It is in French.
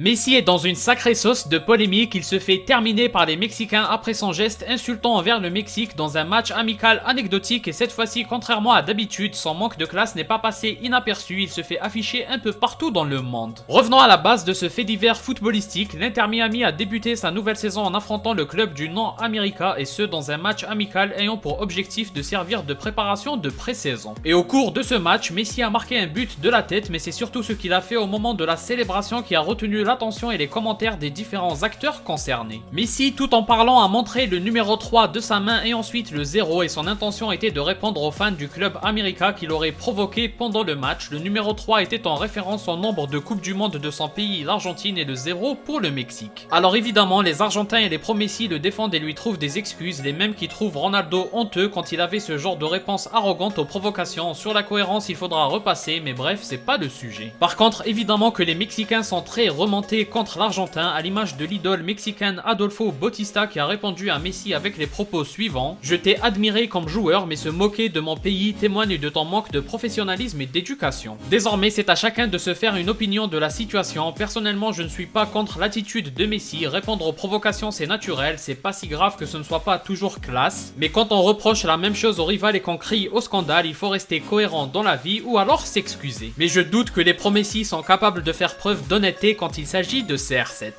Messi est dans une sacrée sauce de polémique, il se fait terminer par les Mexicains après son geste insultant envers le Mexique dans un match amical anecdotique et cette fois-ci, contrairement à d'habitude, son manque de classe n'est pas passé inaperçu, il se fait afficher un peu partout dans le monde. Revenons à la base de ce fait divers footballistique, l'Inter Miami a débuté sa nouvelle saison en affrontant le club du nom América et ce dans un match amical ayant pour objectif de servir de préparation de pré-saison. Et au cours de ce match, Messi a marqué un but de la tête mais c'est surtout ce qu'il a fait au moment de la célébration qui a retenu l'attention et les commentaires des différents acteurs concernés. Messi, tout en parlant, a montré le numéro 3 de sa main et ensuite le 0 et son intention était de répondre aux fans du club América qui l'aurait provoqué pendant le match. Le numéro 3 était en référence au nombre de Coupes du Monde de son pays, l'Argentine, et le 0 pour le Mexique. Alors évidemment, les Argentins et les pro-Messi le défendent et lui trouvent des excuses, les mêmes qui trouvent Ronaldo honteux quand il avait ce genre de réponse arrogante aux provocations. Sur la cohérence, il faudra repasser, mais bref, c'est pas le sujet. Par contre, évidemment que les Mexicains sont très remontés contre l'Argentin, à l'image de l'idole mexicaine Adolfo Bautista qui a répondu à Messi avec les propos suivants: je t'ai admiré comme joueur, mais se moquer de mon pays témoigne de ton manque de professionnalisme et d'éducation. Désormais, c'est à chacun de se faire une opinion de la situation. Personnellement, je ne suis pas contre l'attitude de Messi. Répondre aux provocations, c'est naturel, c'est pas si grave que ce ne soit pas toujours classe. Mais quand on reproche la même chose au rival et qu'on crie au scandale, il faut rester cohérent dans la vie ou alors s'excuser. Mais je doute que les pro-Messi sont capables de faire preuve d'honnêteté quand il s'agit de CR7.